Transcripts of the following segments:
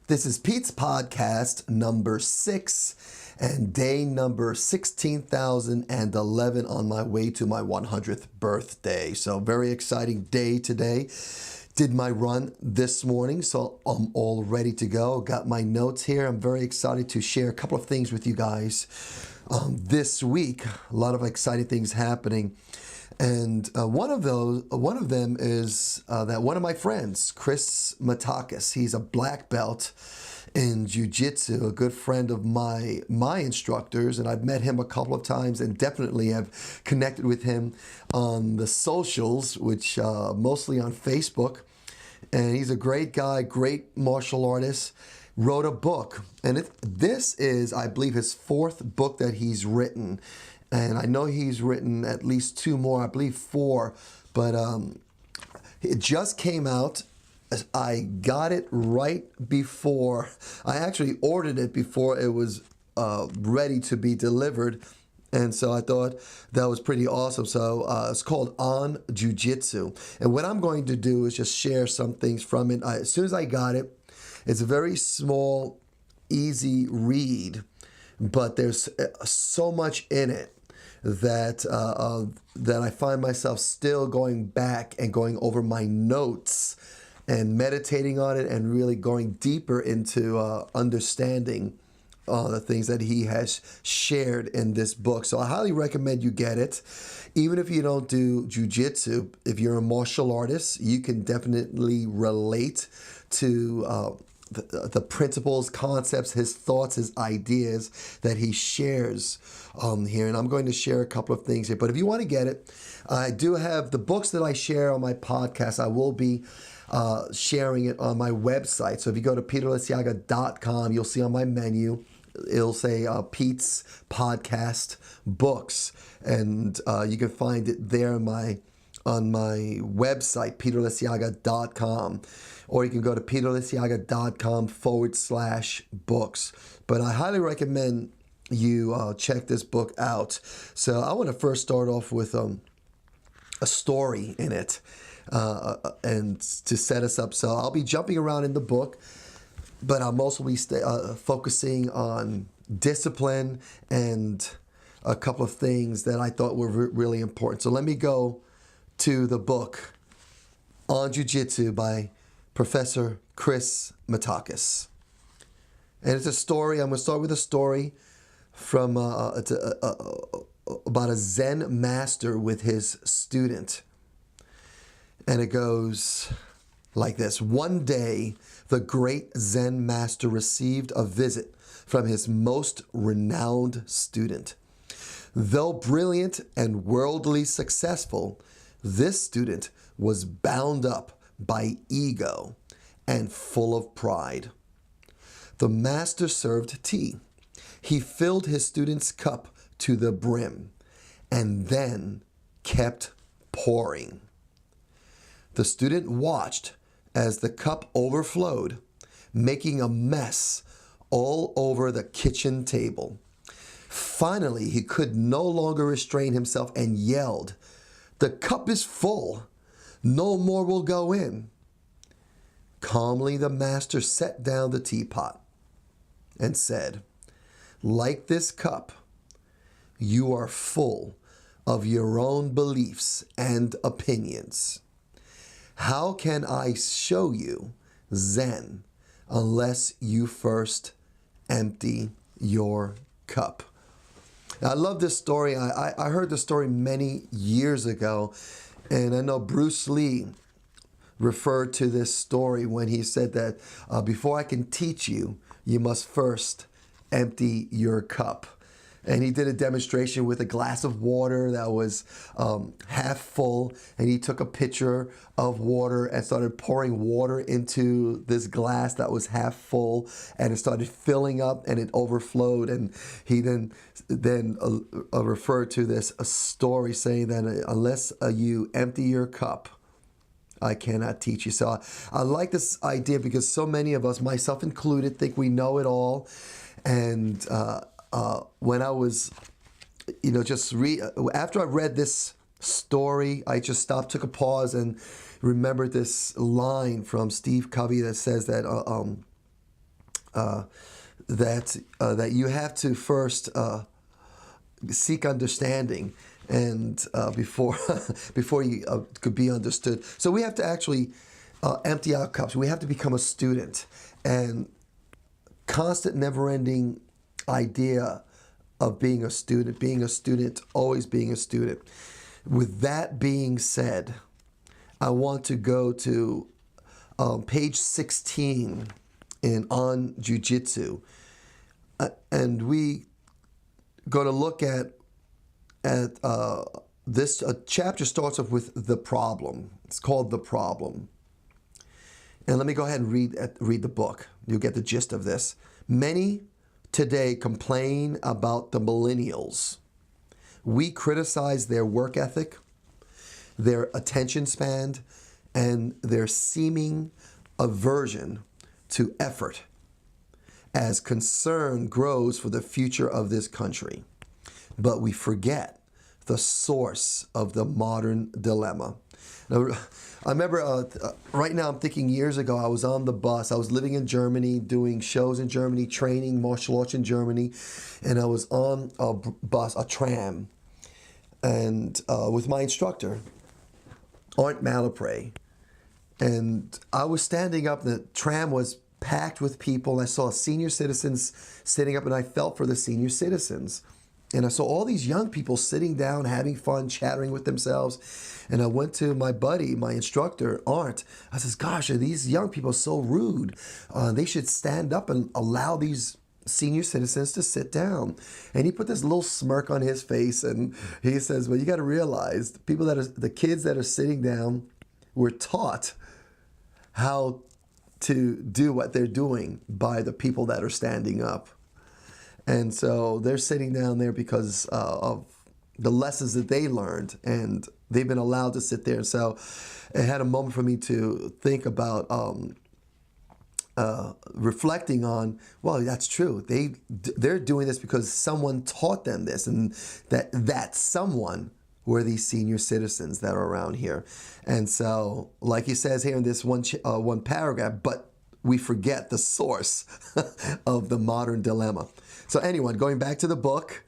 This is Pete's podcast number 6 and day number 16,011 on my way to my 100th birthday. So very exciting day today. Did my run this morning, so I'm all ready to go. Got my notes here. I'm very excited to share a couple of things with you guys this week. A lot of exciting things happening. And one of them is that one of my friends, Chris Matakas, he's a black belt in Jiu Jitsu, a good friend of my instructors, and I've met him a couple of times and definitely have connected with him on the socials, which mostly on Facebook. And he's a great guy, great martial artist. Wrote a book, and this is, I believe, his 4th book that he's written. And I know he's written at least 2 more, I believe 4, but it just came out. I got it right before, I actually ordered it before it was ready to be delivered. And so I thought that was pretty awesome. So it's called On Jiu Jitsu. And what I'm going to do is just share some things from it. As soon as I got it, it's a very small, easy read, but there's so much in it that I find myself still going back and going over my notes and meditating on it and really going deeper into understanding the things that he has shared in this book. So I highly recommend you get it. Even if you don't do jiu-jitsu, if you're a martial artist, you can definitely relate to the principles, concepts, his thoughts, his ideas that he shares here. And I'm going to share a couple of things here. But if you want to get it, I do have the books that I share on my podcast. I will be sharing it on my website. So if you go to peterliciaga.com, you'll see on my menu, it'll say Pete's Podcast Books. And you can find it there on my website, peterliciaga.com. Or you can go to peterliciaga.com/books. But I highly recommend you check this book out. So I want to first start off with a story in it and to set us up. So I'll be jumping around in the book, but I'll mostly focusing on discipline and a couple of things that I thought were really important. So let me go to the book On Jiu Jitsu by Professor Chris Matakas. And it's a story. I'm going to start with a story from about a Zen master with his student. And it goes like this. One day, the great Zen master received a visit from his most renowned student. Though brilliant and worldly successful, this student was bound up by ego and full of pride. The master served tea. He filled his student's cup to the brim and then kept pouring. The student watched as the cup overflowed, making a mess all over the kitchen table. Finally, he could no longer restrain himself and yelled, "The cup is full. No more will go in." Calmly, the master set down the teapot and said, "Like this cup, you are full of your own beliefs and opinions. How can I show you Zen unless you first empty your cup?" Now, I love this story. I heard the story many years ago, and I know Bruce Lee referred to this story when he said that before I can teach you, you must first empty your cup. And he did a demonstration with a glass of water that was half full, and he took a pitcher of water and started pouring water into this glass that was half full, and it started filling up and it overflowed. And he then referred to this story saying that unless you empty your cup, I cannot teach you. So I like this idea because so many of us, myself included, think we know it all. And when I was, after I read this story, I just stopped, took a pause, and remembered this line from Steve Covey that says that that you have to first seek understanding, and before before you could be understood. So we have to actually empty our cups. We have to become a student, and constant, never-ending idea of being a student, always being a student. With that being said, I want to go to page 16 on Jiu Jitsu, and we going to look at this. Chapter starts off with the problem. It's called The Problem. And let me go ahead and read the book. You'll get the gist of this. Many today complain about the millennials. We criticize their work ethic, their attention span, and their seeming aversion to effort as concern grows for the future of this country. But we forget the source of the modern dilemma. Now, I remember right now I'm thinking years ago, I was on the bus. I was living in Germany, doing shows in Germany, training martial arts in Germany. And I was on a bus, a tram, and with my instructor, Art Malapre. And I was standing up, the tram was packed with people. I saw senior citizens sitting up, and I felt for the senior citizens. And I saw all these young people sitting down, having fun, chattering with themselves. And I went to my buddy, my instructor, Art. I says, gosh, are these young people so rude? They should stand up and allow these senior citizens to sit down. And he put this little smirk on his face, and he says, well, you got to realize the kids that are sitting down were taught how to do what they're doing by the people that are standing up. And so they're sitting down there because of the lessons that they learned, and they've been allowed to sit there. So it had a moment for me to think about reflecting on, well, that's true. They're doing this because someone taught them this, and that someone were these senior citizens that are around here. And so, like he says here in this one paragraph, but we forget the source of the modern dilemma. So anyway, going back to the book,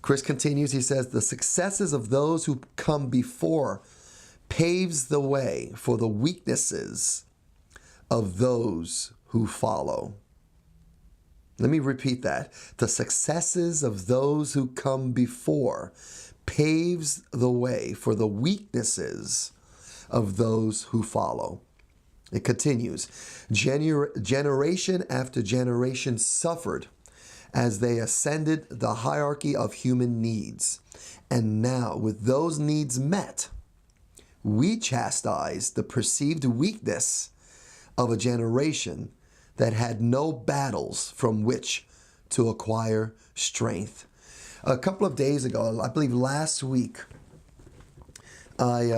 Chris continues, he says, the successes of those who come before paves the way for the weaknesses of those who follow. Let me repeat that. The successes of those who come before paves the way for the weaknesses of those who follow. It continues, generation after generation suffered as they ascended the hierarchy of human needs. And now, with those needs met, we chastise the perceived weakness of a generation that had no battles from which to acquire strength. A couple of days ago, I believe last week, I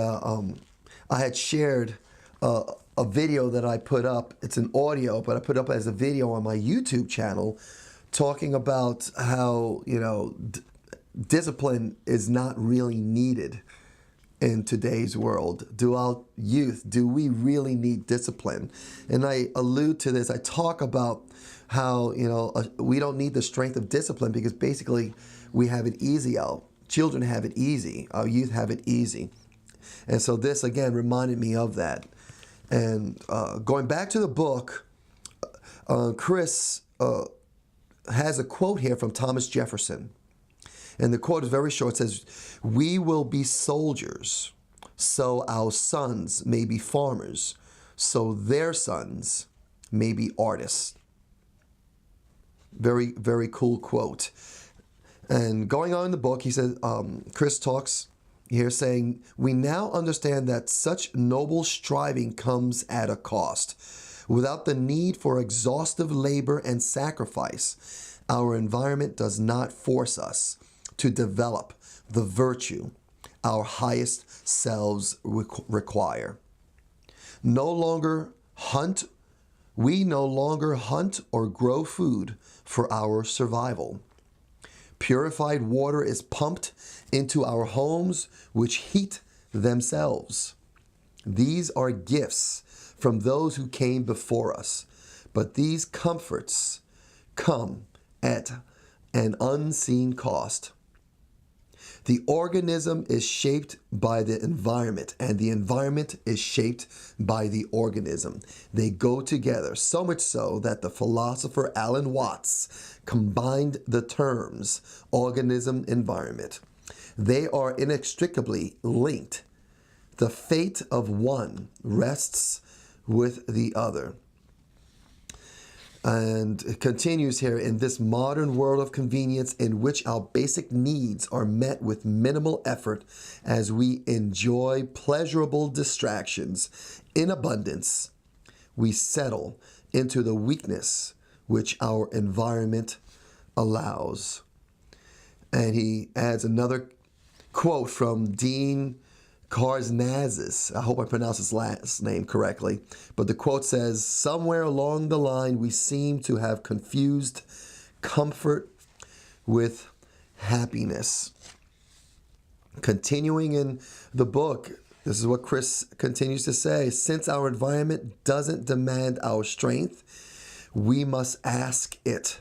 had shared a video that I put up. It's an audio, but I put up as a video on my YouTube channel, talking about how, discipline is not really needed in today's world. Do we really need discipline? And I allude to this. I talk about how, we don't need the strength of discipline because basically we have it easy out. Children have it easy. Our youth have it easy. And so this, again, reminded me of that. And going back to the book, Chris has a quote here from Thomas Jefferson. And the quote is very short. It says, we will be soldiers, so our sons may be farmers, so their sons may be artists. Very, very cool quote. And going on in the book, he says, Chris talks here saying, we now understand that such noble striving comes at a cost. Without the need for exhaustive labor and sacrifice, our environment does not force us to develop the virtue our highest selves require. We no longer hunt or grow food for our survival. Purified water is pumped into our homes, which heat themselves. These are gifts from those who came before us, But these comforts come at an unseen cost. The organism is shaped by the environment, and the environment is shaped by the organism. They go together, so much so that the philosopher Alan Watts combined the terms organism, environment. They are inextricably linked. The fate of one rests with the other. And it continues here, in this modern world of convenience in which our basic needs are met with minimal effort as we enjoy pleasurable distractions in abundance, we settle into the weakness which our environment allows. And he adds another quote from Dean Karznazes. I hope I pronounced his last name correctly. But the quote says, somewhere along the line, we seem to have confused comfort with happiness. Continuing in the book, this is what Chris continues to say. Since our environment doesn't demand our strength, we must ask it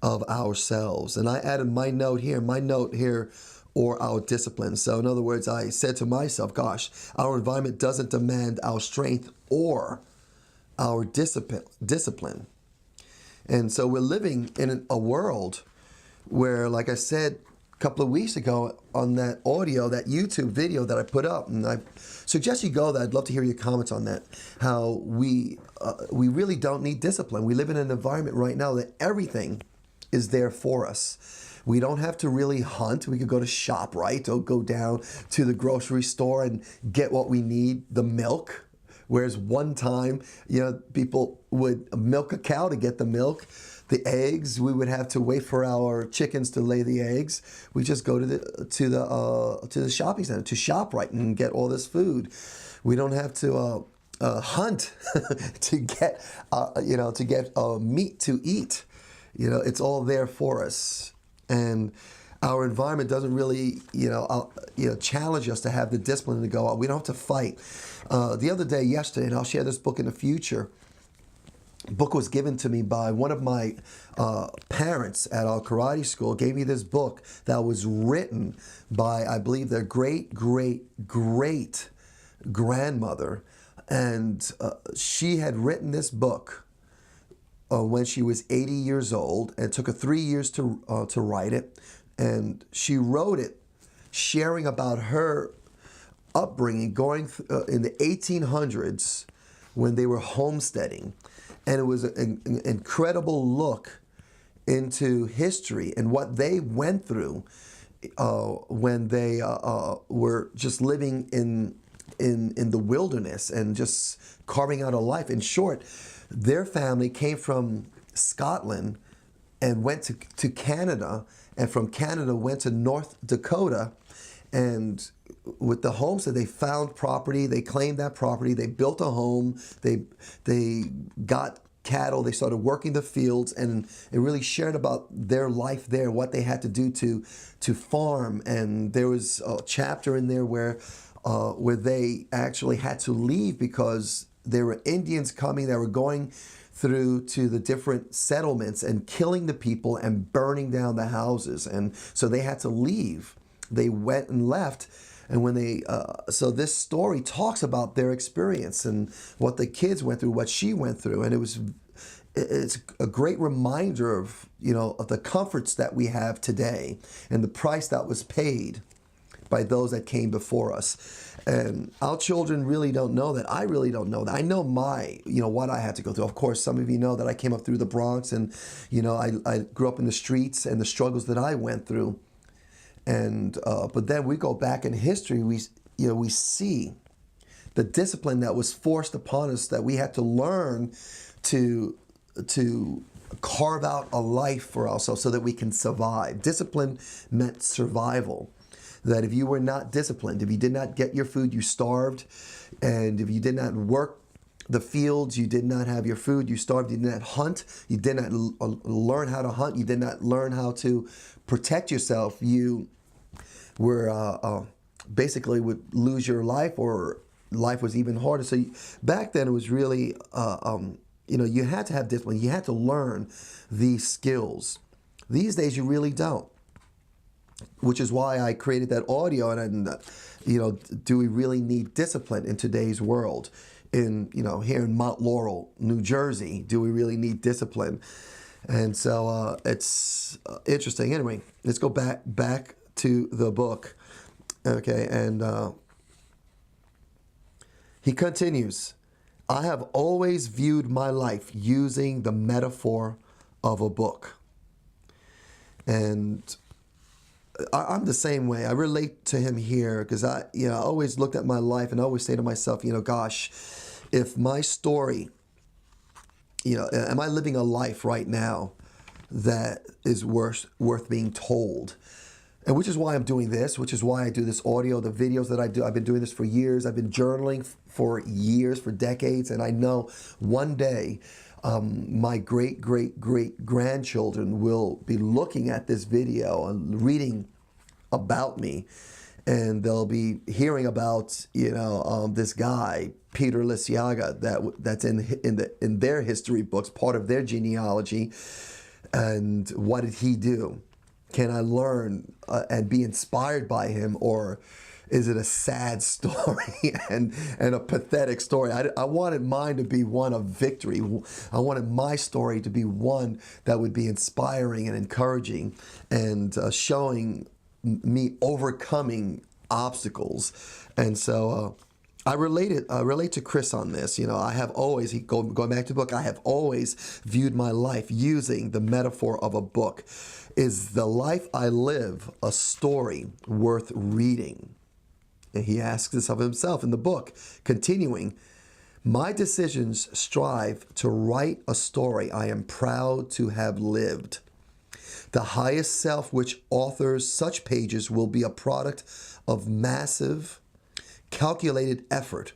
of ourselves. And I added my note here, or our discipline. So in other words, I said to myself, gosh, our environment doesn't demand our strength or our discipline. And so we're living in a world where, like I said a couple of weeks ago on that audio, that YouTube video that I put up, and I suggest you go there. I'd love to hear your comments on that, how we really don't need discipline. We live in an environment right now that everything is there for us. We don't have to really hunt. We could go to ShopRite or go down to the grocery store and get what we need, the milk. Whereas one time, people would milk a cow to get the milk. The eggs, we would have to wait for our chickens to lay the eggs. We just go to the shopping center, to ShopRite, and get all this food. We don't have to hunt to get meat to eat. It's all there for us. And our environment doesn't really, challenge us to have the discipline to go out. We don't have to fight. The other day, yesterday, and I'll share this book in the future. A book was given to me by one of my parents at our karate school. Gave me this book that was written by, I believe, their great grandmother, and she had written this book when she was 80 years old, and it took her 3 years to write it. And she wrote it sharing about her upbringing going in the 1800s when they were homesteading. And it was an incredible look into history and what they went through when they were just living in the wilderness and just carving out a life. In short, their family came from Scotland and went to Canada, and from Canada went to North Dakota, and with the homestead, they found property, they claimed that property, they built a home, they got cattle, they started working the fields, and it really shared about their life there, what they had to do to farm. And there was a chapter in there where they actually had to leave because there were Indians coming that were going through to the different settlements and killing the people and burning down the houses. And so they had to leave. They went and left. And when so this story talks about their experience and what the kids went through, what she went through. And it's a great reminder of the comforts that we have today and the price that was paid by those that came before us. And our children really don't know that. I really don't know that. I know what I had to go through. Of course, some of you know that I came up through the Bronx, and I grew up in the streets and the struggles that I went through. And but then we go back in history, we see the discipline that was forced upon us, that we had to learn to carve out a life for ourselves so that we can survive. Discipline meant survival. That if you were not disciplined, if you did not get your food, you starved. And if you did not work the fields, you did not have your food, you starved. You did not hunt, you did not learn how to hunt, you did not learn how to protect yourself. You were basically would lose your life, or life was even harder. So back then it was really you had to have discipline. You had to learn these skills. These days, you really don't, which is why I created that audio. And do we really need discipline in today's world? Here in Mount Laurel, New Jersey, do we really need discipline? And so it's interesting. Anyway, let's go back to the book. Okay, and he continues, I have always viewed my life using the metaphor of a book. And I'm the same way. I relate to him here because I always looked at my life and I always say to myself, gosh, if my story, am I living a life right now that is worth being told? And which is why I'm doing this, which is why I do this audio, the videos that I do. I've been doing this for years. I've been journaling for years, for decades. And I know one day my great-great-great-grandchildren will be looking at this video and reading about me. And they'll be hearing about, this guy, Peter Liciaga, that's in their history books, part of their genealogy. And what did he do? Can I learn and be inspired by him, or is it a sad story and a pathetic story? I wanted mine to be one of victory. I wanted my story to be one that would be inspiring and encouraging and showing me overcoming obstacles. And so I relate to Chris on this. I have always, going back to the book, I have always viewed my life using the metaphor of a book. Is the life I live a story worth reading? And he asks this of himself in the book, continuing, my decisions strive to write a story I am proud to have lived. The highest self which authors such pages will be a product of massive, calculated effort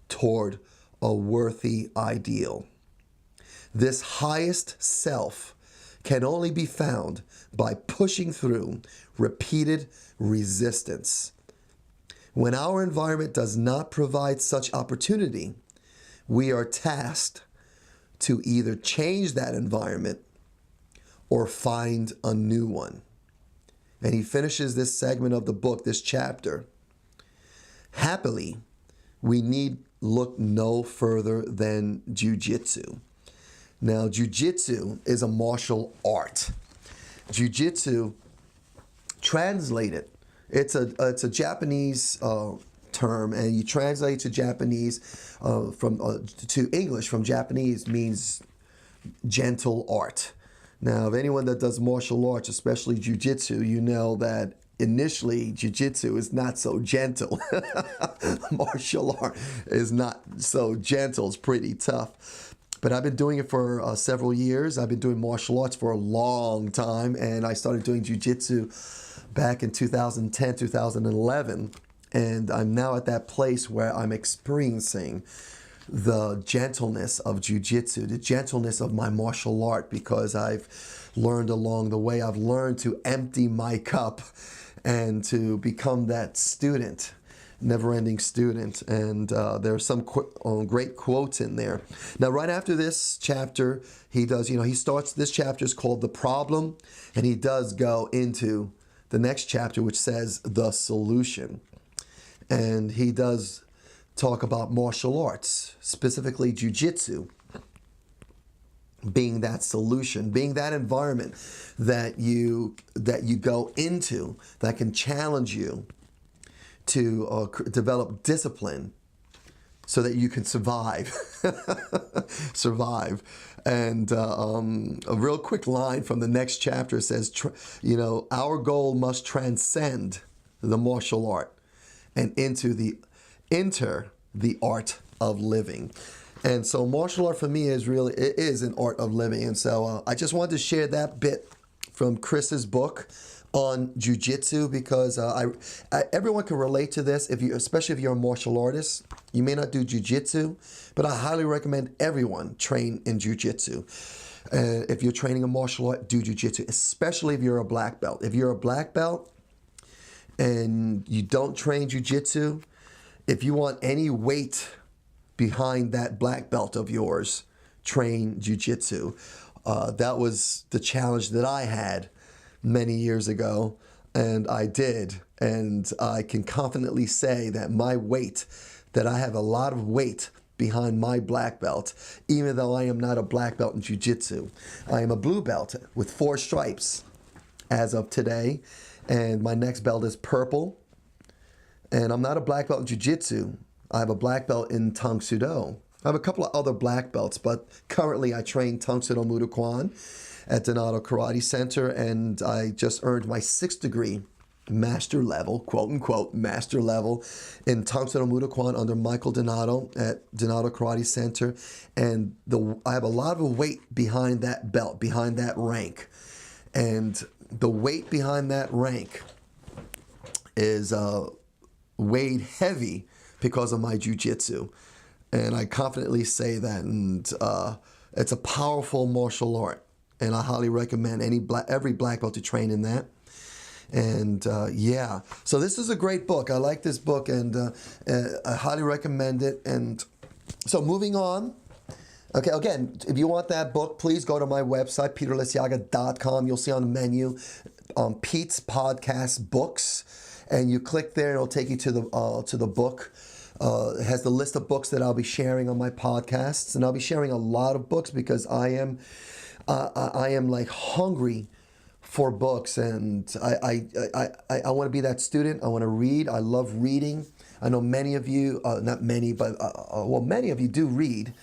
toward a worthy ideal. This highest self can only be found by pushing through repeated resistance. When our environment does not provide such opportunity, we are tasked to either change that environment or find a new one. And he finishes this segment of the book, this chapter. Happily, we need look no further than Jiu Jitsu. Now, Jiu Jitsu is a martial art. Jiu Jitsu, translated, it's a Japanese term, and you translate to Japanese to English from Japanese means gentle art. Now, if anyone that does martial arts, especially Jiu Jitsu, you know that initially Jiu Jitsu is not so gentle. Martial art is not so gentle. It's pretty tough. But I've been doing it for several years. I've been doing martial arts for a long time, and I started doing Jiu Jitsu back in 2010, 2011. And I'm now at that place where I'm experiencing the gentleness of Jiu Jitsu, the gentleness of my martial art, because I've learned along the way, I've learned to empty my cup and to become that student, never-ending student. And there are some great quotes in there. Now, right after this chapter, he does, he starts, this chapter is called The Problem, and he does go into the next chapter, which says The Solution. And he does talk about martial arts, specifically Jiu Jitsu, being that solution, being that environment that you go into that can challenge you to develop discipline so that you can survive. And a real quick line from the next chapter says, our goal must transcend the martial art and enter the art of living. And so martial art for me is an art of living. And so I just wanted to share that bit from Chris's book on Jiu Jitsu, because everyone can relate to this, especially if you're a martial artist. You may not do Jiu Jitsu, but I highly recommend everyone train in Jiu Jitsu. If you're training a martial art, do Jiu Jitsu, especially if you're a black belt. If you're a black belt and you don't train Jiu Jitsu, if you want any weight behind that black belt of yours, train Jiu Jitsu. That was the challenge that I had many years ago, and I did. And I can confidently say that that I have a lot of weight behind my black belt, even though I am not a black belt in Jiu Jitsu. I am a blue belt with 4 stripes as of today, and my next belt is purple. And I'm not a black belt in Jiu Jitsu. I have a black belt in Tang Soo Do. I have a couple of other black belts, but currently I train Tang Soo Do Muay Kwan at Donato Karate Center, and I just earned my 6th degree master level, quote unquote, master level in Tang Soo Do Muay Kwan under Michael Donato at Donato Karate Center. And I have a lot of weight behind that belt, behind that rank. And the weight behind that rank is weighed heavy because of my jiu-jitsu. And I confidently say that. And it's a powerful martial art. And I highly recommend every black belt to train in that. And yeah, so this is a great book. I like this book, and I highly recommend it. And so moving on. Okay, again, if you want that book, please go to my website, peterliciaga.com. You'll see on the menu Pete's Podcast Books, and you click there, it'll take you to the book. It has the list of books that I'll be sharing on my podcasts, and I'll be sharing a lot of books because I am like hungry for books, and I want to be that student. I want to read. I love reading. I know many of you, not many, but well, many of you do read.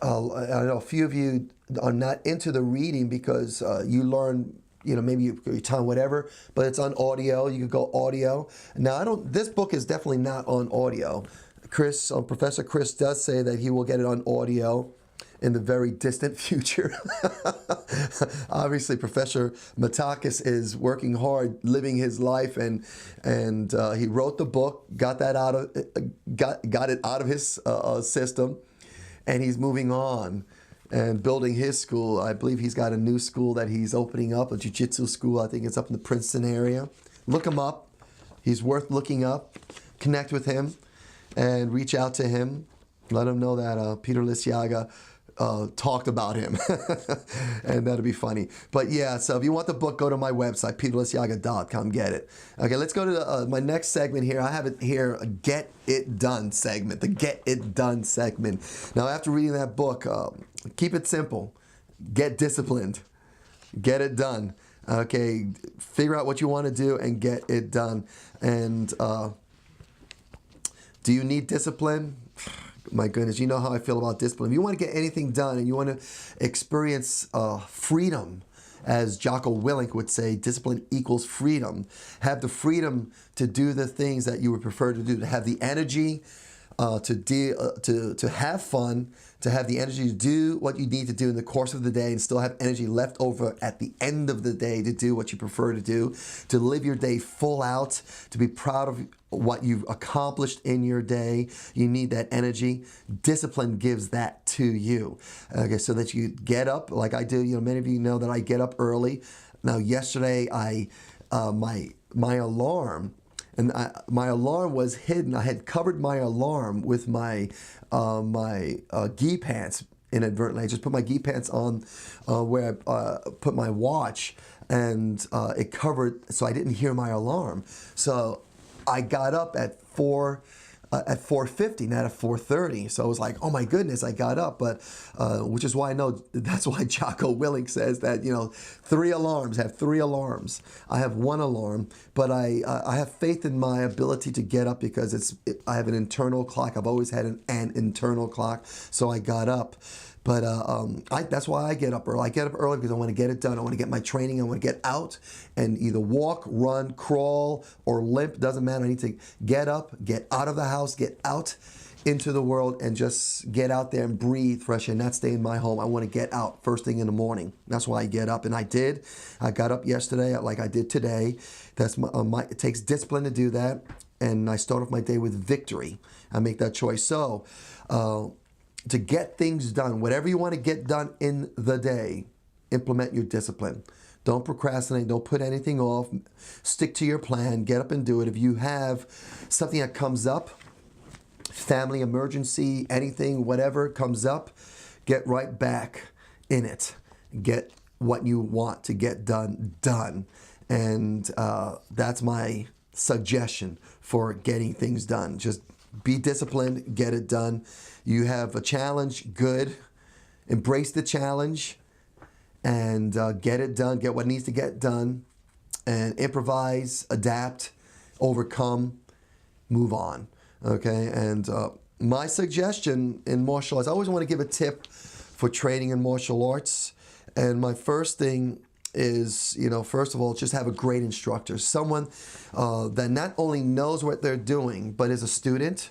I know a few of you are not into the reading because you learn, maybe your time, whatever, but it's on audio. You could go audio. Now, this book is definitely not on audio. Professor Chris does say that he will get it on audio in the very distant future. Obviously, Professor Matakas is working hard, living his life, and he wrote the book, got it out of his system, and he's moving on and building his school. I believe he's got a new school that he's opening up, a jiu-jitsu school. I think it's up in the Princeton area. Look him up. He's worth looking up. Connect with him and reach out to him. Let him know that Peter Liciaga talked about him. And that'll be funny. But yeah, so if you want the book, go to my website, peterliciaga.com. Get it. Okay, let's go to my next segment here. I have it here, a Get It Done segment, the Get It Done segment. Now, after reading that book, keep it simple. Get disciplined. Get it done. Okay, figure out what you want to do and get it done. And do you need discipline? My goodness, you know how I feel about discipline. If you want to get anything done and you want to experience freedom, as Jocko Willink would say, discipline equals freedom. Have the freedom to do the things that you would prefer to do, to have the energy to have fun, to have the energy to do what you need to do in the course of the day and still have energy left over at the end of the day to do what you prefer to do, to live your day full out, to be proud of what you've accomplished in your day. You need that energy. Discipline gives that to you. Okay, so that you get up like I do. Many of you know that I get up early. Now, yesterday, my alarm. And my alarm was hidden. I had covered my alarm with my gi pants inadvertently. I just put my gi pants on where I put my watch, and it covered, so I didn't hear my alarm. So I got up at 4:50, not at 4:30. So I was like, oh my goodness, I got up. But which is why I know, that's why Jocko Willink says that, 3 alarms, have 3 alarms. I have 1 alarm, but I have faith in my ability to get up because I have an internal clock. I've always had an internal clock. So I got up. But that's why I get up early. I get up early because I want to get it done. I want to get my training. I want to get out and either walk, run, crawl, or limp. Doesn't matter. I need to get up, get out of the house, get out into the world, and just get out there and breathe fresh air, not stay in my home. I want to get out first thing in the morning. That's why I get up. And I did. I got up yesterday like I did today. That's it takes discipline to do that. And I start off my day with victory. I make that choice. So, to get things done, whatever you want to get done in the day, implement your discipline. Don't procrastinate. Don't put anything off. Stick to your plan. Get up and do it. If you have something that comes up, family emergency, anything, whatever comes up, get right back in it. Get what you want to get done. And that's my suggestion for getting things done. Just be disciplined, get it done. You have a challenge, good. Embrace the challenge and get it done, get what needs to get done, and improvise, adapt, overcome, move on. Okay, and my suggestion in martial arts, I always want to give a tip for training in martial arts. And my first thing is, first of all, just have a great instructor, someone that not only knows what they're doing, but is a student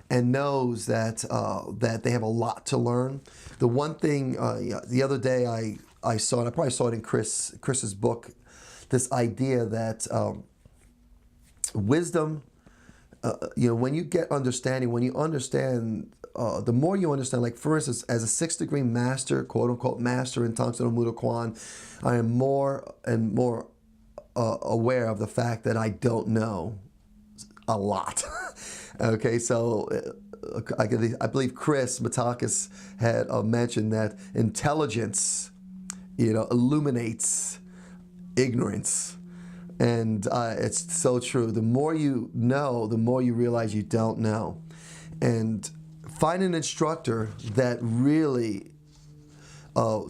and knows that that they have a lot to learn. The one thing the other day I saw, and I probably saw it in Chris's book, this idea that wisdom, when you get understanding, when you understand, the more you understand, like for instance, as a 6th degree master, quote unquote master in Tang Soo Mudo Kwan, I am more and more aware of the fact that I don't know a lot. Okay, so I believe Chris Matakas had mentioned that intelligence, illuminates ignorance. And it's so true. The more you know, the more you realize you don't know. And find an instructor that really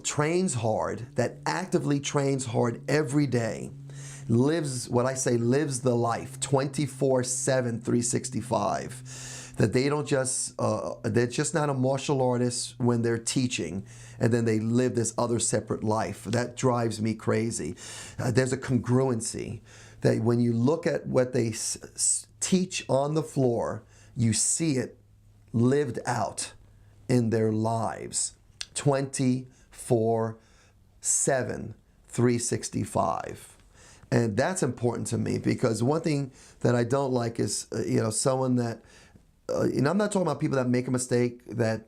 trains hard, that actively trains hard every day, lives the life 24/7, 365. That they don't just, they're just not a martial artist when they're teaching and then they live this other separate life. That drives me crazy. There's a congruency that when you look at what they teach on the floor, you see it lived out in their lives 24/7, 365. And that's important to me because one thing that I don't like is, someone that, I'm not talking about people that make a mistake that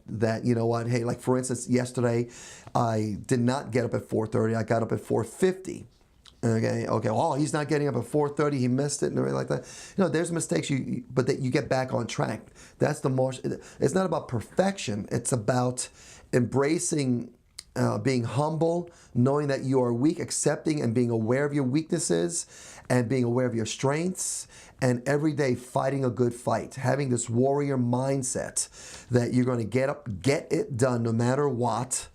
hey, like for instance, yesterday I did not get up at 4:30. I got up at 4:50. Okay. Oh, he's not getting up at 4:30. He missed it and everything like that. There's mistakes, but that you get back on track. That's the more. It's not about perfection. It's about embracing, being humble, knowing that you are weak, accepting and being aware of your weaknesses, and being aware of your strengths, and every day fighting a good fight, having this warrior mindset that you're going to get up, get it done no matter what,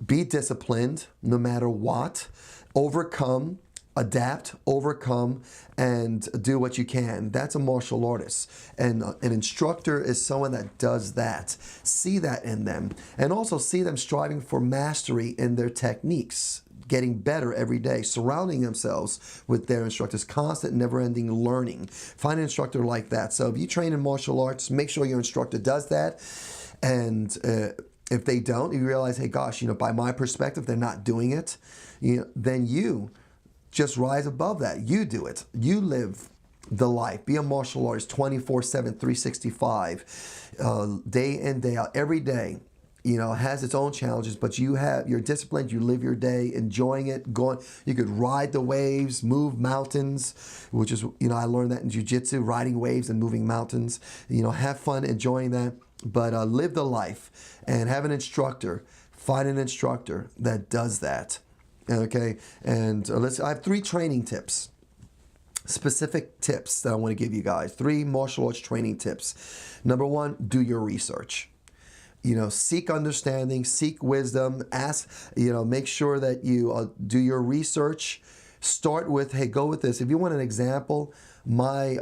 be disciplined no matter what, overcome, adapt, overcome, and do what you can. That's a martial artist. And an instructor is someone that does that. See that in them. And also see them striving for mastery in their techniques, getting better every day, surrounding themselves with their instructors, constant, never-ending learning. Find an instructor like that. So if you train in martial arts, make sure your instructor does that. And if they don't, you realize, hey, gosh, by my perspective, they're not doing it. Then you just rise above that. You do it. You live the life. Be a martial artist 24/7, 365, day in, day out, every day. Has its own challenges, but you're disciplined, you live your day, enjoying it, you could ride the waves, move mountains, which is, I learned that in Jiu Jitsu, riding waves and moving mountains. Have fun enjoying that, but live the life and have an instructor. Find an instructor that does that. Okay, and I have 3 training tips, specific tips that I want to give you guys. 3 martial arts training tips. Number 1, do your research. Seek understanding, seek wisdom, ask, make sure that you do your research. Start with, hey, go with this. If you want an example, my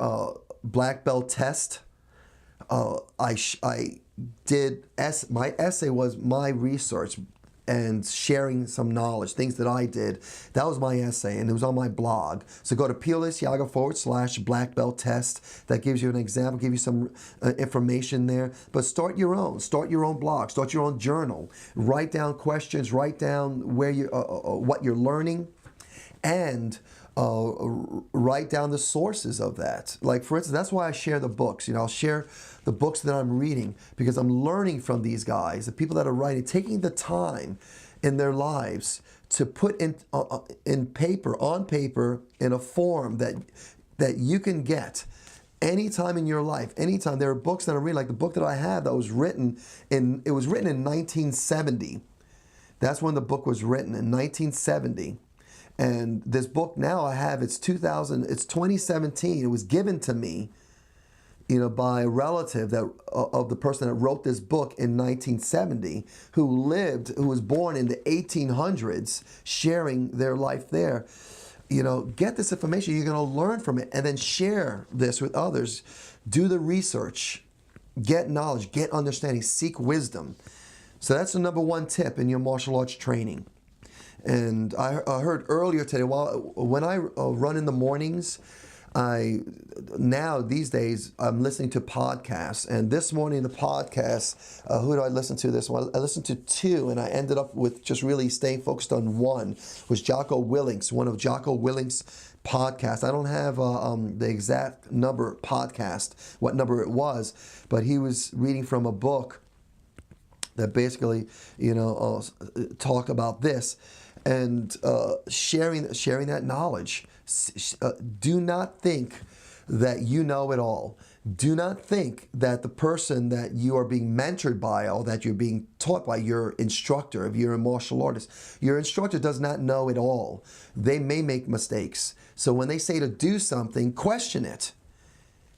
black belt test, I did, my essay was my research and sharing some knowledge, things that I did. That was my essay, and it was on my blog. So go to Liciaga/black belt test. That gives you an example, give you some information there. But start your own. Start your own blog. Start your own journal. Write down questions. Write down where you what you're learning, and write down the sources of that. Like, for instance, that's why I share the books. I'll share the books that I'm reading because I'm learning from these guys, the people that are writing, taking the time in their lives to put in paper, on paper, in a form that you can get Anytime in your life, anytime, there are books that I read, like the book that I have that was written in 1970. That's when the book was written, in 1970. And this book now I have, it's 2017. It was given to me, by a relative of the person that wrote this book in 1970, who was born in the 1800s, sharing their life there. Get this information. You're going to learn from it, and then share this with others. Do the research, get knowledge, get understanding, seek wisdom. So that's the number one tip in your martial arts training. And I heard earlier today, when I run in the mornings, these days, I'm listening to podcasts. And this morning, the podcast, who do I listen to this one? I listened to two, and I ended up with just really staying focused on one, was Jocko Willink's, one of Jocko Willink's podcasts. I don't have the exact number podcast, what number it was, but he was reading from a book that basically, talk about this, and sharing that knowledge. Do not think that you know it all. Do not think that the person that you are being mentored by, or that you're being taught by, your instructor, if you're a martial artist, your instructor does not know it all. They may make mistakes. So when they say to do something, question it.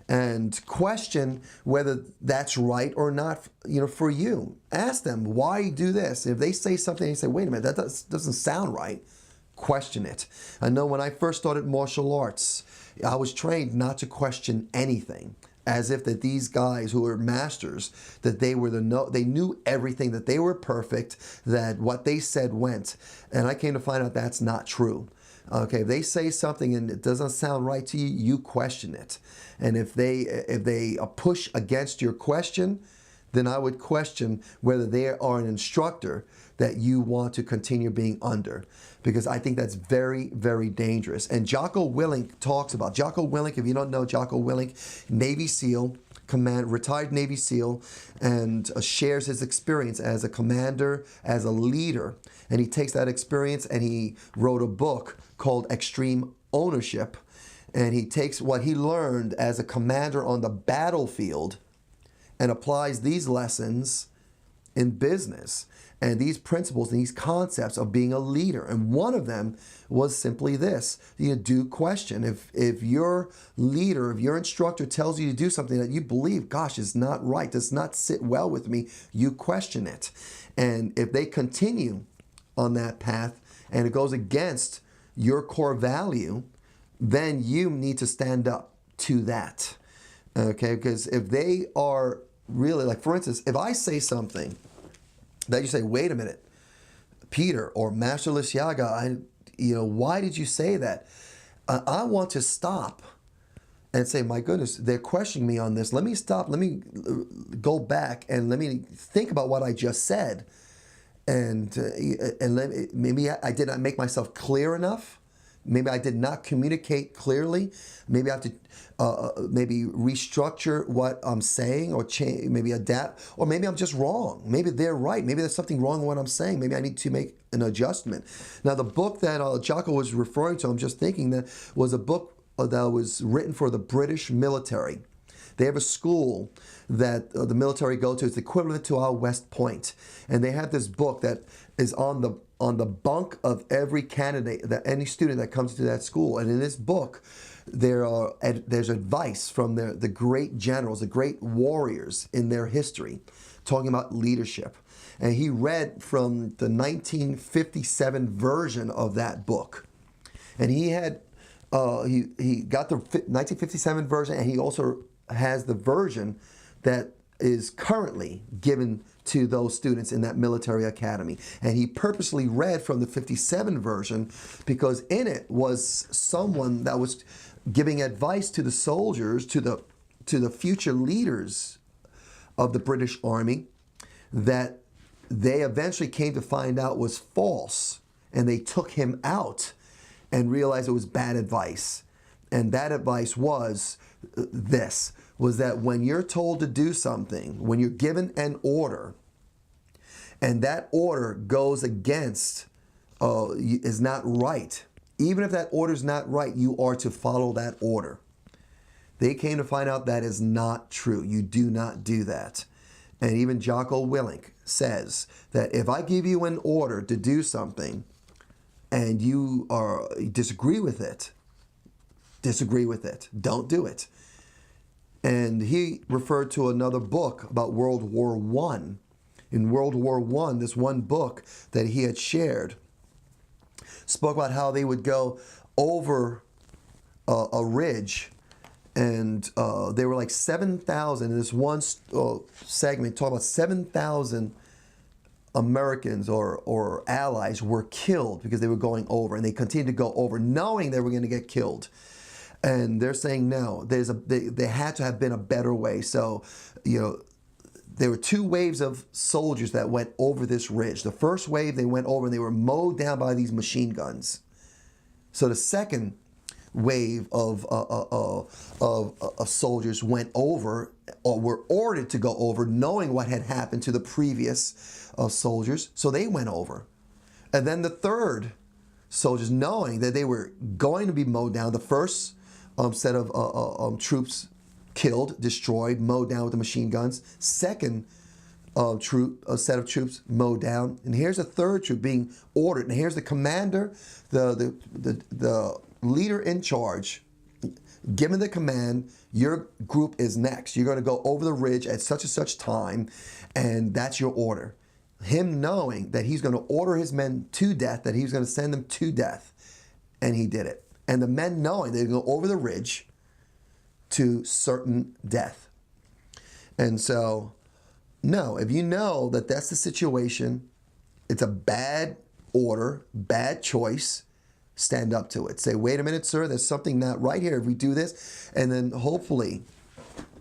And question whether that's right or not, for you. Ask them, why you do this? If they say something and you say, wait a minute, that doesn't sound right, question it. I know when I first started martial arts, I was trained not to question anything, as if that these guys who were masters, that they knew everything, that they were perfect, that what they said went. And I came to find out that's not true. Okay, if they say something and it doesn't sound right to you, you question it. And if they push against your question, then I would question whether they are an instructor that you want to continue being under, because I think that's very, very dangerous. And Jocko Willink talks about, Jocko Willink, if you don't know Jocko Willink, Navy SEAL, retired Navy SEAL, and shares his experience as a commander, as a leader. And he takes that experience and he wrote a book called Extreme Ownership. And he takes what he learned as a commander on the battlefield and applies these lessons in business, and these principles and these concepts of being a leader. And one of them was simply this: do question. If your leader, if your instructor tells you to do something that you believe, gosh, is not right, does not sit well with me, you question it. And if they continue on that path and it goes against your core value, then you need to stand up to that. Okay, because if they are really, like, for instance, if I say something that you say, wait a minute, Peter or Master Liciaga, why did you say that? I want to stop and say, my goodness, they're questioning me on this. Let me stop. Let me go back and let me think about what I just said. And maybe I did not make myself clear enough. Maybe I did not communicate clearly. Maybe I have to maybe restructure what I'm saying, or change, maybe adapt, or maybe I'm just wrong. Maybe they're right. Maybe there's something wrong with what I'm saying. Maybe I need to make an adjustment. Now, the book that Jocko was referring to, I'm just thinking that was a book that was written for the British military. They have a school that the military go to. It's equivalent to our West Point. And they have this book that is on the bunk of every candidate, any student that comes to that school. And in this book, there's advice from the great generals, the great warriors in their history, talking about leadership. And he read from the 1957 version of that book. And he had he got the 1957 version, and he also has the version that is currently given to those students in that military academy. And he purposely read from the 57 version because in it was someone that was giving advice to the soldiers, to the future leaders of the British Army, that they eventually came to find out was false. And they took him out and realized it was bad advice. And that advice was that when you're told to do something, when you're given an order, and that order goes against, is not right, even if that order is not right, you are to follow that order. They came to find out that is not true. You do not do that. And even Jocko Willink says that if I give you an order to do something and you disagree with it, don't do it. And he referred to another book about World War I. In World War I, this one book that he had shared spoke about how they would go over a ridge, and they were like 7,000. In this one segment, talking about 7,000 Americans or allies were killed because they were going over, and they continued to go over knowing they were going to get killed. And they're saying no, there had to have been a better way. So, there were two waves of soldiers that went over this ridge. The first wave, they went over and they were mowed down by these machine guns. So the second wave of soldiers went over, or were ordered to go over, knowing what had happened to the previous soldiers. So they went over. And then the third soldiers, knowing that they were going to be mowed down, the first set of troops killed, destroyed, mowed down with the machine guns. Second set of troops mowed down. And here's a third troop being ordered. And here's the commander, the leader in charge, given the command, your group is next. You're going to go over the ridge at such and such time, and that's your order. Him knowing that he's going to order his men to death, that he's going to send them to death. And he did it. And the men knowing they're going to go over the ridge to certain death. And so, no, if you know that that's the situation, it's a bad order, bad choice, stand up to it. Say, wait a minute, sir, there's something not right here if we do this. And then hopefully,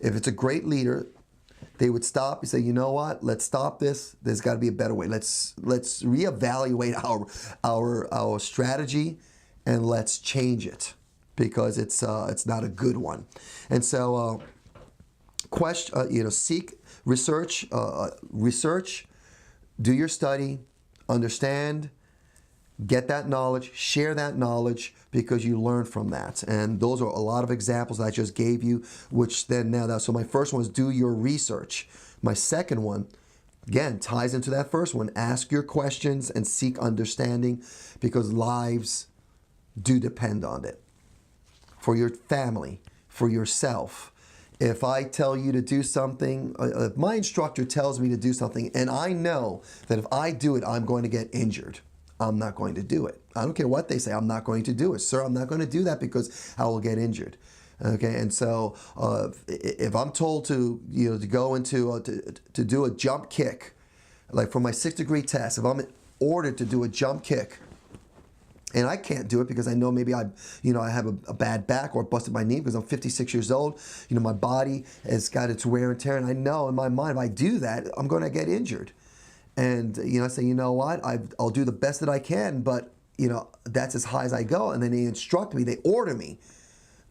if it's a great leader, they would stop and say, you know what, let's stop this. There's got to be a better way. Let's reevaluate our strategy, and let's change it, because it's not a good one. And so, seek research, do your study, understand, get that knowledge, share that knowledge, because you learn from that. And those are a lot of examples I just gave you, which then so my first one is do your research. My second one, again, ties into that first one. Ask your questions and seek understanding, because lives do depend on it. For your family, for yourself. If I tell you to do something, if my instructor tells me to do something, and I know that if I do it, I'm going to get injured, I'm not going to do it. I don't care what they say, I'm not going to do it. Sir, I'm not going to do that because I will get injured. Okay, and so if I'm told to go into to do a jump kick, like for my 6th degree test, if I'm ordered to do a jump kick, and I can't do it because I know maybe I have a bad back or busted my knee because I'm 56 years old. My body has got its wear and tear, and I know in my mind if I do that, I'm going to get injured. And I say, you know what, I'll do the best that I can, but that's as high as I go. And then they instruct me, they order me,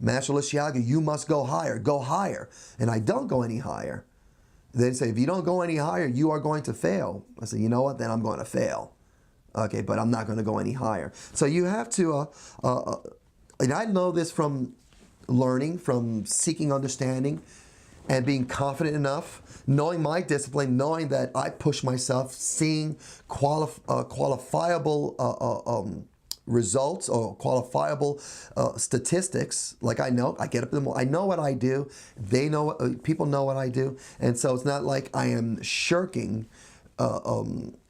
Master Liciaga, you must go higher, and I don't go any higher. They say, if you don't go any higher, you are going to fail. I say, you know what, then I'm going to fail. Okay, but I'm not going to go any higher. So you have to, and I know this from learning, from seeking understanding, and being confident enough, knowing my discipline, knowing that I push myself, seeing qualifiable results or qualifiable statistics. Like I get up in the morning, I know what I do. They know, people know what I do, and so it's not like I am shirking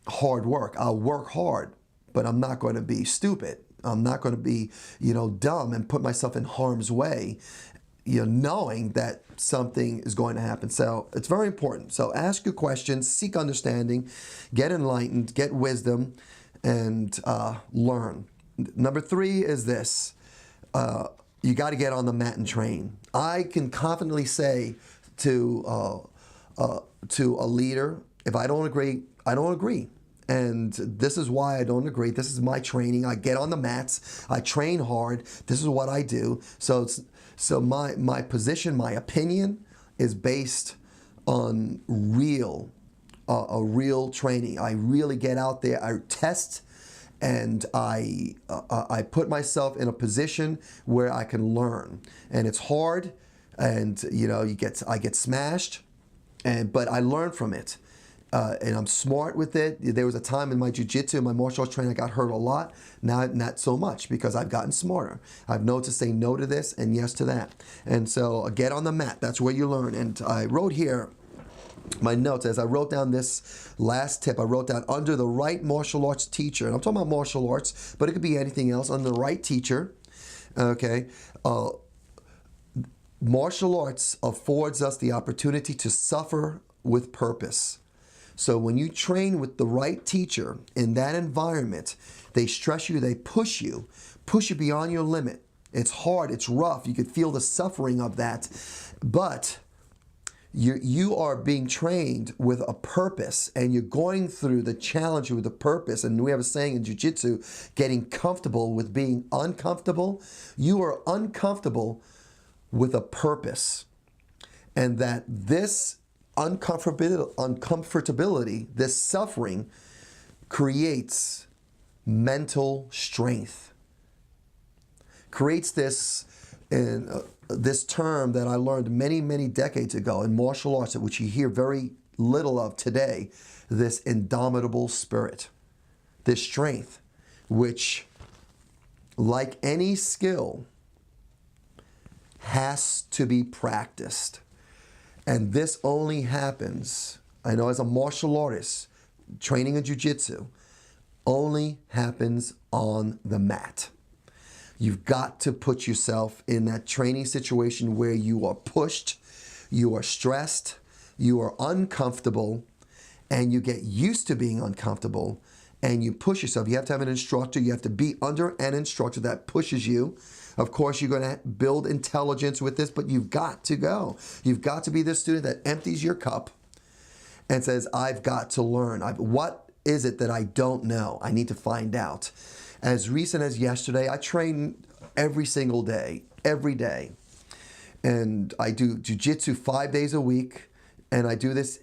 hard work. I'll work hard, but I'm not going to be stupid. I'm not going to be, dumb and put myself in harm's way, knowing that something is going to happen. So it's very important. So ask your questions, seek understanding, get enlightened, get wisdom, and learn. Number 3 is this. You got to get on the mat and train. I can confidently say to a leader, if I don't agree, I don't agree. And this is why I don't agree. This is my training. I get on the mats. I train hard. This is what I do. So my position, my opinion is based on real training. I really get out there. I test, and I put myself in a position where I can learn. And it's hard. and I get smashed, but I learn from it. And I'm smart with it. There was a time in my jiu-jitsu, my martial arts training, I got hurt a lot. Now, not so much because I've gotten smarter. I've known to say no to this and yes to that. And so get on the mat. That's where you learn. And I wrote here my notes as I wrote down this last tip. I wrote down under the right martial arts teacher. And I'm talking about martial arts, but it could be anything else. Under the right teacher, okay, martial arts affords us the opportunity to suffer with purpose. So when you train with the right teacher in that environment, they stress you, they push you beyond your limit. It's hard, it's rough. You could feel the suffering of that. But you are being trained with a purpose, and you're going through the challenge with a purpose. And we have a saying in Jiu Jitsu, getting comfortable with being uncomfortable. You are uncomfortable with a purpose. And that this uncomfortability, this suffering, creates mental strength. Creates this this term that I learned many, many decades ago in martial arts, which you hear very little of today, this indomitable spirit, this strength, which, like any skill, has to be practiced. And this only happens, I know as a martial artist, training in jiu-jitsu, only happens on the mat. You've got to put yourself in that training situation where you are pushed, you are stressed, you are uncomfortable, and you get used to being uncomfortable, and you push yourself. You have to have an instructor. You have to be under an instructor that pushes you. Of course, you're going to build intelligence with this, but you've got to go. You've got to be the student that empties your cup and says, I've got to learn. What is it that I don't know? I need to find out. As recent as yesterday, I train every single day, every day. And I do jiu-jitsu 5 days a week, and I do this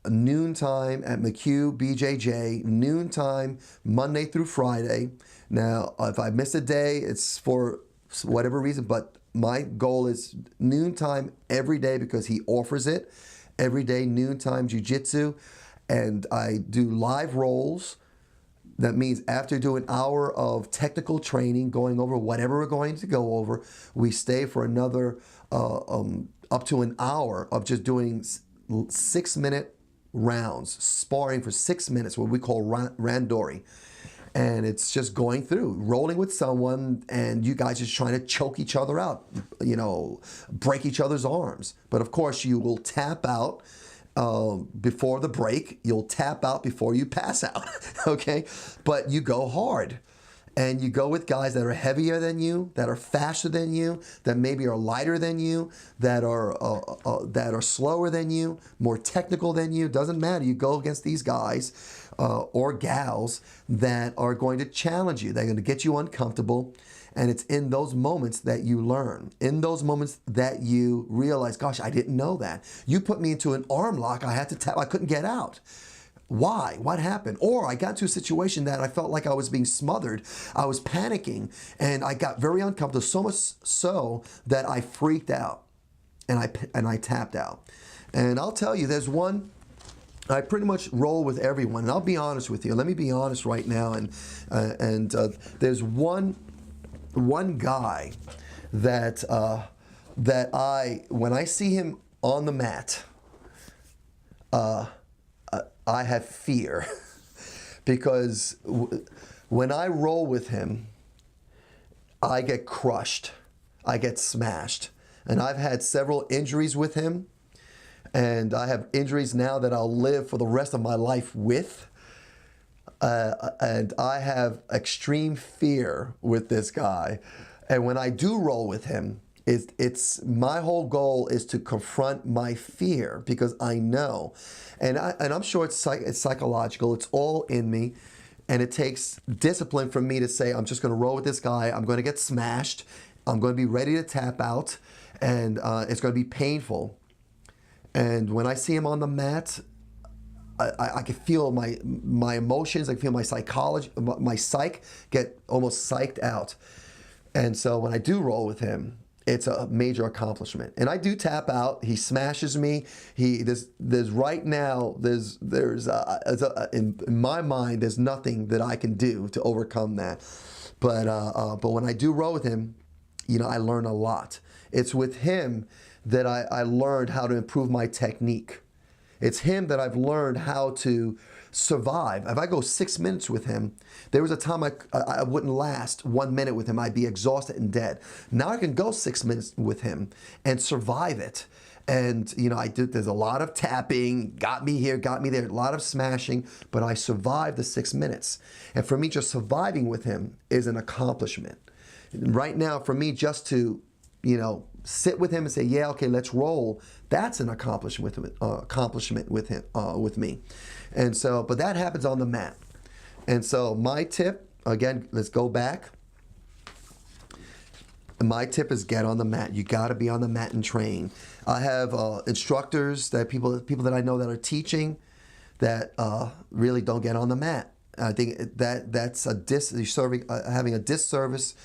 noontime at McHugh BJJ, noontime Monday through Friday. Now, if I miss a day, it's for whatever reason, but my goal is noontime every day because he offers it. Every day, noontime jiu-jitsu. And I do live rolls. That means after doing an hour of technical training, going over whatever we're going to go over, we stay for another up to an hour of just doing 6-minute rounds, sparring for 6 minutes, what we call randori. And it's just going through, rolling with someone, and you guys just trying to choke each other out, break each other's arms. But of course, you will tap out before the break. You'll tap out before you pass out, okay? But you go hard. And you go with guys that are heavier than you, that are faster than you, that maybe are lighter than you, that are slower than you, more technical than you. Doesn't matter. You go against these guys or gals that are going to challenge you. They're going to get you uncomfortable. And it's in those moments that you learn. In those moments that you realize, gosh, I didn't know that. You put me into an arm lock. I had to tap. I couldn't get out. Why? What happened? Or I got to a situation that I felt like I was being smothered. I was panicking, and I got very uncomfortable, so much so that I freaked out, and I tapped out. And I'll tell you, there's one, I pretty much roll with everyone, and I'll be honest with you. Let me be honest right now, and there's one guy that when I see him on the mat, I have fear because when I roll with him, I get crushed, I get smashed. And I've had several injuries with him, and I have injuries now that I'll live for the rest of my life with. And I have extreme fear with this guy. And when I do roll with him, it's my whole goal is to confront my fear because I know, and I'm sure it's psychological. It's all in me, and it takes discipline for me to say I'm just going to roll with this guy. I'm going to get smashed. I'm going to be ready to tap out, and it's going to be painful. And when I see him on the mat, I can feel my emotions. I can feel my psychology, my psyche get almost psyched out. And so when I do roll with him, it's a major accomplishment. And I do tap out. He smashes me. There's right now, in my mind, there's nothing that I can do to overcome that. But when I do row with him, I learn a lot. It's with him that I learned how to improve my technique. It's him that I've learned how to survive. If I go 6 minutes with him, there was a time I wouldn't last 1 minute with him. I'd be exhausted and dead. Now I can go 6 minutes with him and survive it. And there's a lot of tapping, got me here, got me there, a lot of smashing, but I survived the 6 minutes. And for me, just surviving with him is an accomplishment. Right now, for me, just to sit with him and say, yeah, okay, let's roll, that's an accomplishment with me. And so, but that happens on the mat. And so my tip, again, let's go back. My tip is get on the mat. You got to be on the mat and train. I have instructors, that people that I know that are teaching that really don't get on the mat. I think that's having a disservice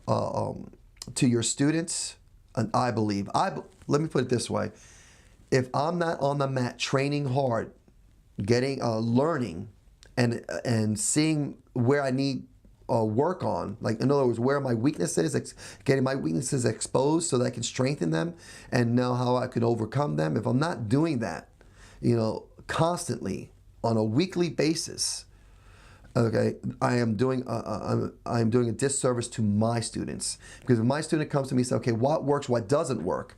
to your students. And I believe, let me put it this way: if I'm not on the mat training hard, getting learning, and seeing where I need work on, like in other words, where my weakness is, getting my weaknesses exposed so that I can strengthen them and know how I could overcome them. If I'm not doing that, constantly on a weekly basis, okay, I am doing a disservice to my students. Because if my student comes to me and says, okay, what works, what doesn't work,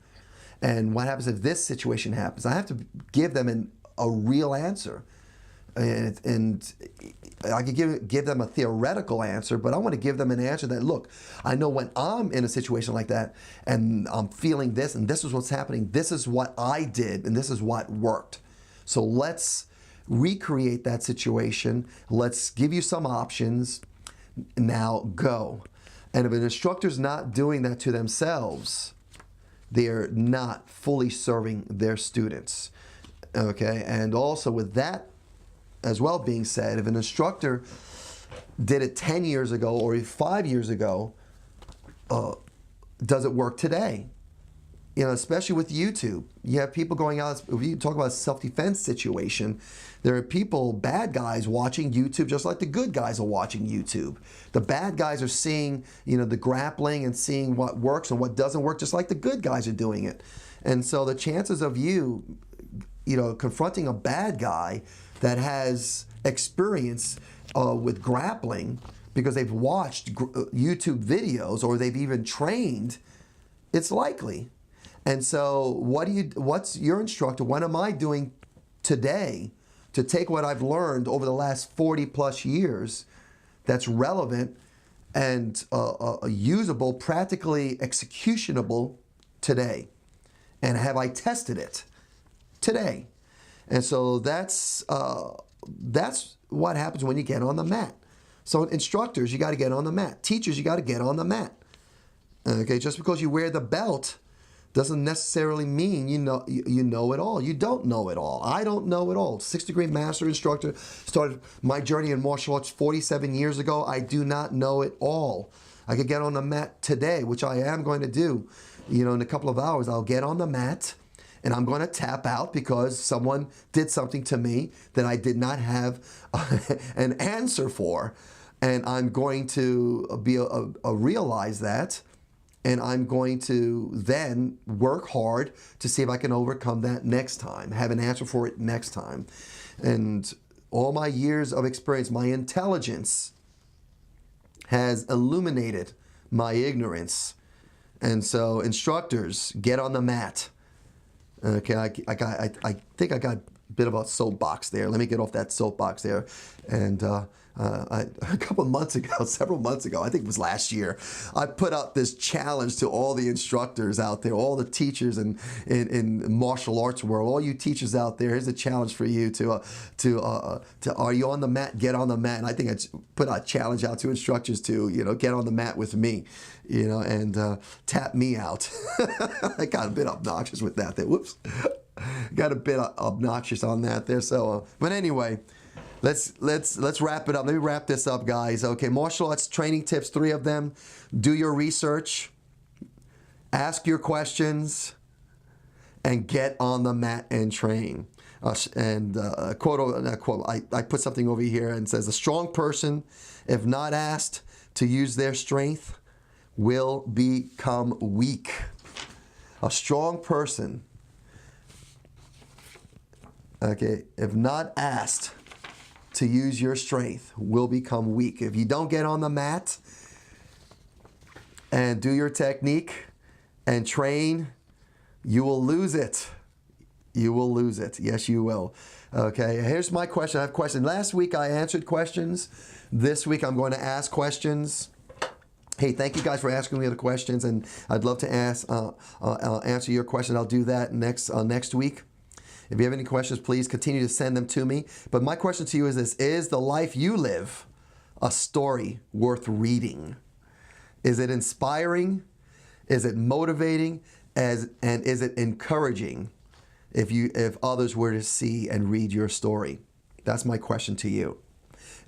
and what happens if this situation happens, I have to give them a real answer. And I could give them a theoretical answer, but I want to give them an answer that, look, I know when I'm in a situation like that and I'm feeling this and this is what's happening, this is what I did and this is what worked. So let's recreate that situation. Let's give you some options. Now go. And if an instructor's not doing that to themselves, they're not fully serving their students. Okay, and also with that as well being said, if an instructor did it 10 years ago or 5 years ago, does it work today? Especially with YouTube. You have people going out, if you talk about a self-defense situation, there are people, bad guys, watching YouTube just like the good guys are watching YouTube. The bad guys are seeing, the grappling and seeing what works and what doesn't work, just like the good guys are doing it. And so the chances of you, confronting a bad guy that has experience with grappling because they've watched YouTube videos or they've even trained, it's likely. And so what's your instructor, what am I doing today to take what I've learned over the last 40 plus years that's relevant and usable, practically executionable today? And have I tested it today? And so that's what happens when you get on the mat. So instructors, you got to get on the mat. Teachers, you got to get on the mat. Okay, just because you wear the belt doesn't necessarily mean you know it all. You don't know it all. I don't know it all. 6-degree master instructor, started my journey in martial arts 47 years ago. I do not know it all. I could get on the mat today, which I am going to do. In a couple of hours, I'll get on the mat. And I'm going to tap out because someone did something to me that I did not have an answer for. And I'm going to realize that. And I'm going to then work hard to see if I can overcome that next time, have an answer for it next time. And all my years of experience, my intelligence has illuminated my ignorance. And so instructors, get on the mat. Okay, I think I got a bit of a soapbox there. Let me get off that soapbox there. And a couple of months ago, several months ago, I think it was last year, I put out this challenge to all the instructors out there, all the teachers in martial arts world, all you teachers out there. Here's a challenge for you to are you on the mat? Get on the mat. And I think I put a challenge out to instructors to get on the mat with me, and tap me out. I got a bit obnoxious with that. Whoops, got a bit obnoxious on that there. So, but anyway. Let's wrap it up. Let me wrap this up, guys. Okay, martial arts training tips, 3 of them. Do your research. Ask your questions and get on the mat and train. I put something over here and says, a strong person, if not asked to use their strength, will become weak. A strong person, okay, if not asked to use your strength, will become weak. If you don't get on the mat and do your technique and train, you will lose it. You will lose it. Yes, you will. Okay, here's my question. I have a question. Last week I answered questions. This week I'm going to ask questions. Hey, thank you guys for asking me the questions, and I'd love to answer your question. I'll do that next week. If you have any questions, please continue to send them to me. But my question to you is this: is the life you live a story worth reading? Is it inspiring? Is it motivating? And is it encouraging? If others were to see and read your story, that's my question to you.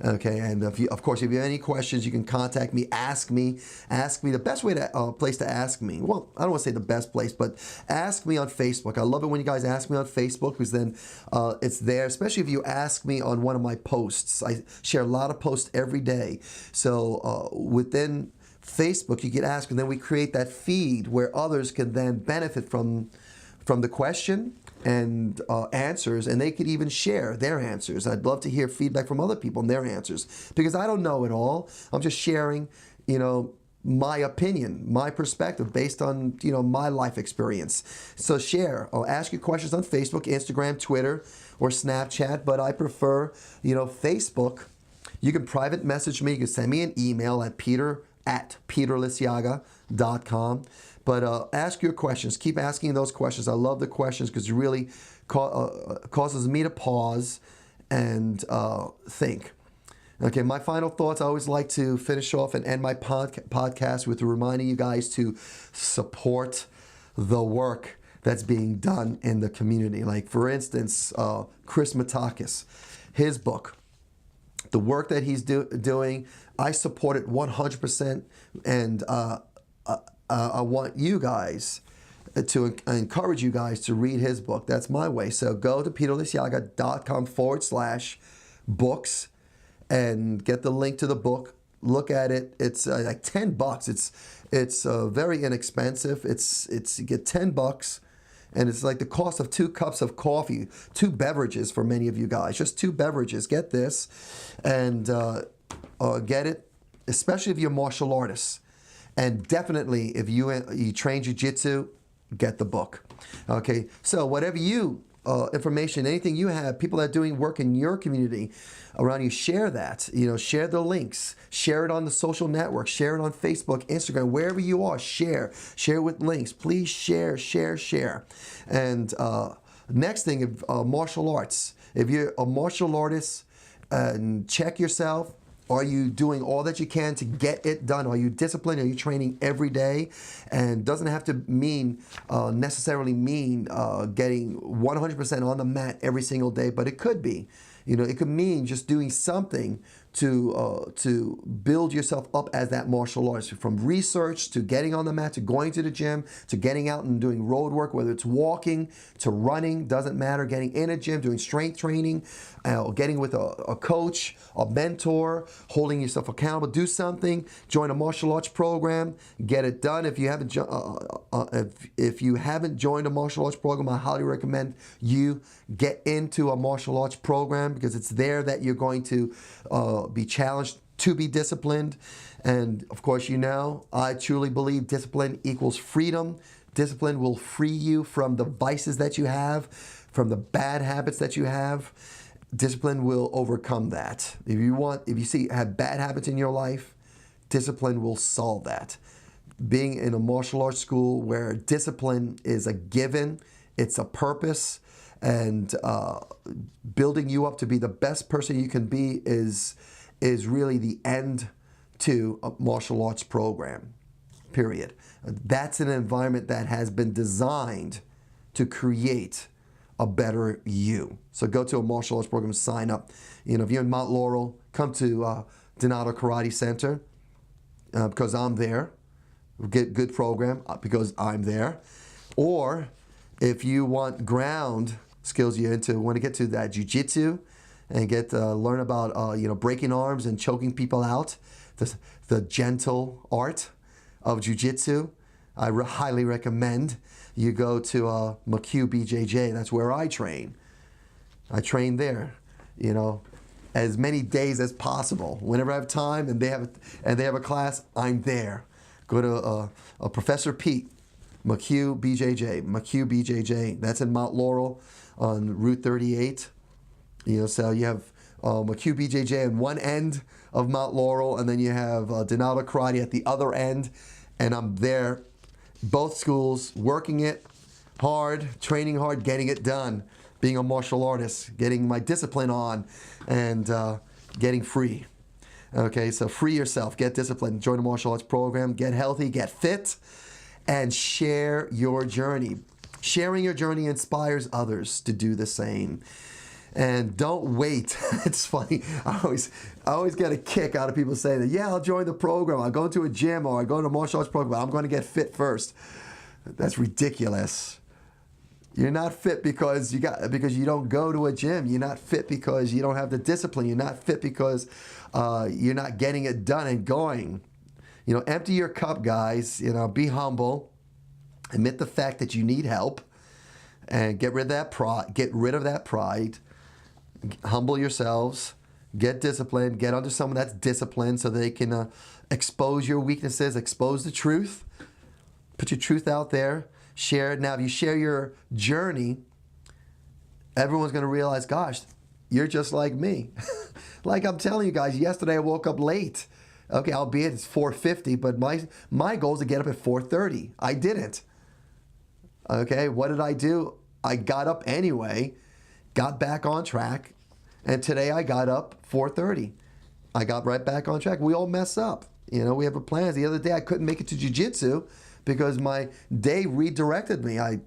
Okay, and of course, if you have any questions, you can contact me. Ask me. The best place to ask me. Well, I don't want to say the best place, but ask me on Facebook. I love it when you guys ask me on Facebook, because then it's there. Especially if you ask me on one of my posts. I share a lot of posts every day. So within Facebook, you can ask, and then we create that feed where others can then benefit from the question and answers, and they could even share their answers. I'd love to hear feedback from other people and their answers, because I don't know it all. I'm just sharing, my opinion, my perspective based on, my life experience. So share. I'll ask you questions on Facebook, Instagram, Twitter, or Snapchat, but I prefer, Facebook. You can private message me. You can send me an email at peter@peterliciaga.com. But ask your questions. Keep asking those questions. I love the questions because it really causes me to pause and think. Okay, my final thoughts. I always like to finish off and end my podcast with reminding you guys to support the work that's being done in the community. Like, for instance, Chris Matakas, his book, the work that he's doing, I support it 100%. And I want you guys to encourage you guys to read his book. That's my way. So go to peterliciaga.com/books and get the link to the book. Look at it. It's like $10. It's very inexpensive. You get $10, and it's like the cost of 2 cups of coffee, 2 beverages for many of you guys. Just 2 beverages. Get this, and get it, especially if you're martial artists. And definitely, if you train Jiu Jitsu, get the book. Okay, so whatever information, anything you have, people that are doing work in your community around you, share that. Share the links. Share it on the social networks. Share it on Facebook, Instagram, wherever you are. Share with links. Please share. And next thing, martial arts. If you're a martial artist, check yourself. Are you doing all that you can to get it done? Are you disciplined? Are you training every day? And doesn't have to necessarily mean getting 100% on the mat every single day, but it could be. It could mean just doing something to build yourself up as that martial artist, from research to getting on the mat to going to the gym to getting out and doing road work, whether it's walking to running, doesn't matter, getting in a gym, doing strength training, getting with a coach, a mentor, holding yourself accountable. Do something, join a martial arts program, get it done. If you haven't joined a martial arts program, I highly recommend you get into a martial arts program, because it's there that you're going to be challenged to be disciplined. And of course, I truly believe discipline equals freedom. Discipline will free you from the vices that you have, from the bad habits that you have. Discipline will overcome that. If you have bad habits in your life, discipline will solve that. Being in a martial arts school where discipline is a given, it's a purpose, and building you up to be the best person you can be is really the end to a martial arts program, period. That's an environment that has been designed to create a better you. So go to a martial arts program, sign up. If you're in Mount Laurel, come to Donato Karate Center, because I'm there. get good program because I'm there. Or if you want ground skills, you want to get to that Jiu Jitsu and learn about breaking arms and choking people out, the gentle art of Jiu Jitsu. I highly recommend you go to McHugh BJJ. That's where I train. I train there, as many days as possible. Whenever I have time and they have a class, I'm there. Go to Professor Pete, McHugh BJJ. That's in Mount Laurel on Route 38. So you have McHugh BJJ on one end of Mount Laurel, and then you have Donato Karate at the other end. And I'm there, both schools, working it hard, training hard, getting it done. Being a martial artist, getting my discipline on, and getting free. Okay, so free yourself, get disciplined, join a martial arts program, get healthy, get fit, and share your journey. Sharing your journey inspires others to do the same. And don't wait. It's funny. I always get a kick out of people saying that, yeah, I'll join the program. I'll go to a gym or I go to a martial arts program. I'm going to get fit first. That's ridiculous. You're not fit because you don't go to a gym. You're not fit because you don't have the discipline. You're not fit because you're not getting it done and going. Empty your cup, guys. Be humble. Admit the fact that you need help, and get rid of that pride. Humble yourselves. Get disciplined. Get under someone that's disciplined so they can expose your weaknesses, expose the truth. Put your truth out there. Share it. Now, if you share your journey, everyone's going to realize, gosh, you're just like me. Like I'm telling you guys, yesterday I woke up late. Okay, albeit it's 4:50, but my goal is to get up at 4:30. I didn't. Okay, what did I do? I got up anyway, got back on track, and today I got up 4:30. I got right back on track. We all mess up. We have a plan. The other day I couldn't make it to Jiu Jitsu because my day redirected me. I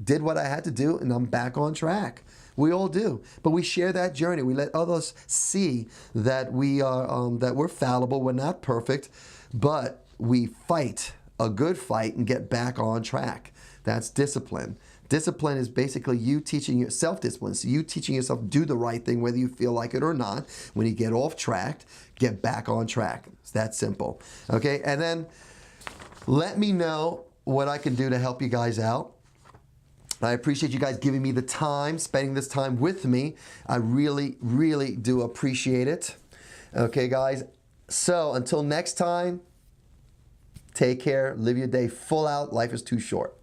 did what I had to do, and I'm back on track. We all do, but we share that journey. We let others see that we're fallible. We're not perfect, but we fight a good fight and get back on track. That's discipline. Discipline is basically you teaching your self-discipline. So you teaching yourself to do the right thing, whether you feel like it or not. When you get off track, get back on track. It's that simple. Okay, and then let me know what I can do to help you guys out. I appreciate you guys giving me the time, spending this time with me. I really, really do appreciate it. Okay, guys. So until next time, take care. Live your day full out. Life is too short.